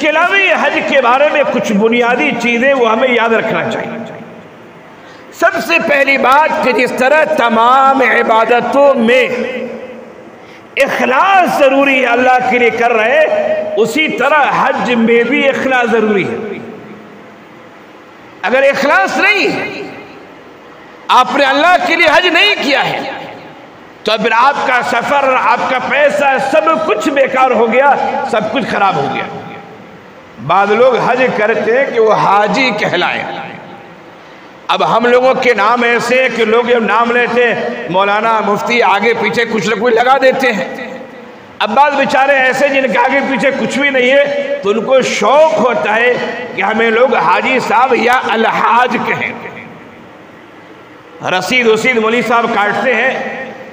کے علاوہ یہ حج کے بارے میں کچھ بنیادی چیزیں وہ ہمیں یاد رکھنا چاہیے۔ سب سے پہلی بات کہ جس طرح تمام عبادتوں میں اخلاص ضروری ہے، اللہ کے لیے کر رہے، اسی طرح حج میں بھی اخلاص ضروری ہے۔ اگر اخلاص نہیں ہے، آپ نے اللہ کے لیے حج نہیں کیا ہے، تو پھر آپ کا سفر، آپ کا پیسہ، سب کچھ بیکار ہو گیا، سب کچھ خراب ہو گیا۔ بعض لوگ حج کرتے ہیں کہ وہ حاجی کہلائیں۔ اب ہم لوگوں کے نام ایسے ہیں کہ لوگ جب نام لیتے ہیں مولانا مفتی آگے پیچھے کچھ نہ کچھ لگا دیتے ہیں۔ اب بعض بیچارے ایسے جن کے آگے پیچھے کچھ بھی نہیں ہے تو ان کو شوق ہوتا ہے کہ ہمیں لوگ حاجی صاحب یا الحاج کہیں۔ رسید مولوی صاحب کاٹتے ہیں،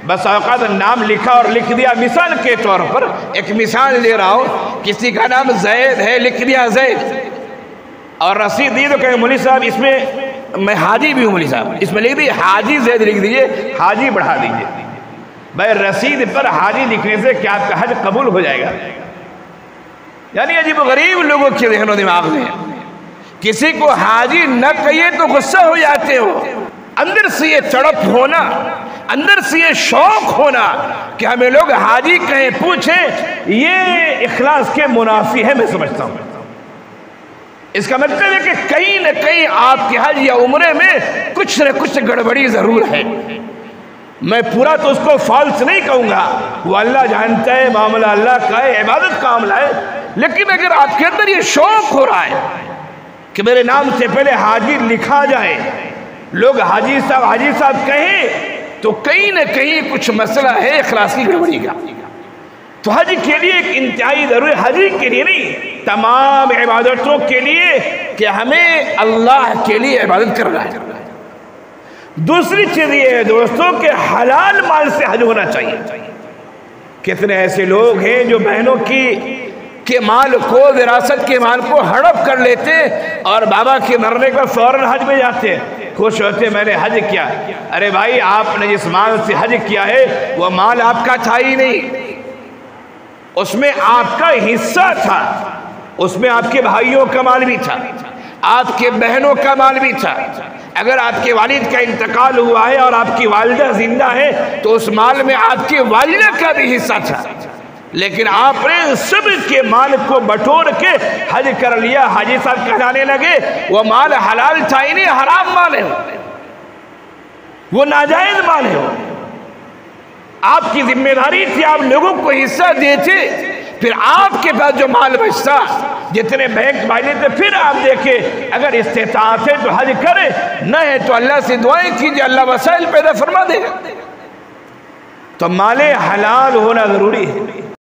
بس اوقات نام لکھا اور لکھ دیا۔ مثال کے طور پر ایک مثال دے رہا ہوں، کسی کا نام زید ہے، لکھ دیا زید، اور رسید دی تو کہیں مولوی صاحب اس میں میں حاجی بھی ہوں، مولوی صاحب اس میں لکھ دیجیے حاجی زید لکھ دیجیے، حاجی بڑھا دیجیے۔ بھائی رسید پر حاجی لکھنے سے کیا آپ کا حج قبول ہو جائے گا؟ یعنی عجیب و غریب لوگوں کے ذہن و دماغ میں کسی کو حاجی نہ کہیے تو غصہ ہو جاتے ہو۔ اندر سے یہ تڑپ ہونا، اندر سے یہ شوق ہونا کہ ہمیں لوگ حاجی کہیں، پوچھیں، یہ اخلاص کے منافی ہے، میں سمجھتا ہوں۔ اس کا مطلب ہے کہ کہیں نہ کہیں آپ کے حج یا عمرے میں کچھ نہ کچھ گڑبڑی ضرور ہے۔ میں پورا تو اس کو فالس نہیں کہوں گا، وہ اللہ جانتا ہے، معاملہ اللہ کا ہے، عبادت کا معاملہ ہے، لیکن اگر آپ کے اندر یہ شوق ہو رہا ہے کہ میرے نام سے پہلے حاجی لکھا جائے، لوگ حاجی صاحب کہیں، تو کہیں نہ کہیں کچھ مسئلہ ہے اخلاص کی گڑبڑی کا۔ تو حج کے لیے ایک انتہائی ضروری، حج کے لیے نہیں، تمام عبادتوں کے لیے کہ ہمیں اللہ کے لیے عبادت کرنا ہے۔ دوسری چیز یہ ہے دوستوں کہ حلال مال سے حج ہونا چاہیے۔ کتنے ایسے لوگ ہیں جو بہنوں کے مال کو، وراثت کے مال کو ہڑپ کر لیتے اور بابا کے مرنے کا فوراً حج میں جاتے ہیں، خوش ہوتے میں نے حج کیا۔ ارے بھائی آپ نے جس مال سے حج کیا ہے وہ مال آپ کا تھا ہی نہیں، اس میں آپ کا حصہ تھا، اس میں آپ کے بھائیوں کا مال بھی تھا، آپ کے بہنوں کا مال بھی تھا۔ اگر آپ کے والد کا انتقال ہوا ہے اور آپ کی والدہ زندہ ہے تو اس مال میں آپ کی والدہ کا بھی حصہ تھا، لیکن آپ نے سب کے مال کو بٹور کے حج کر لیا، حاجی صاحب کہلانے لگے۔ وہ مال حلال تھا ہی نہیں، حرام مال ہے، وہ ناجائز مال ہے۔ آپ کی ذمہ داری تھی آپ لوگوں کو حصہ دیتے، پھر آپ کے پاس جو مال بچتا، جتنے بینک بھائی تھے، پھر آپ دیکھیں اگر استطاعت ہے تو حج کرے، نہ ہے تو اللہ سے دعائیں کیجئے، اللہ وسائل پیدا فرما دے گا۔ تو مال حلال ہونا ضروری ہے۔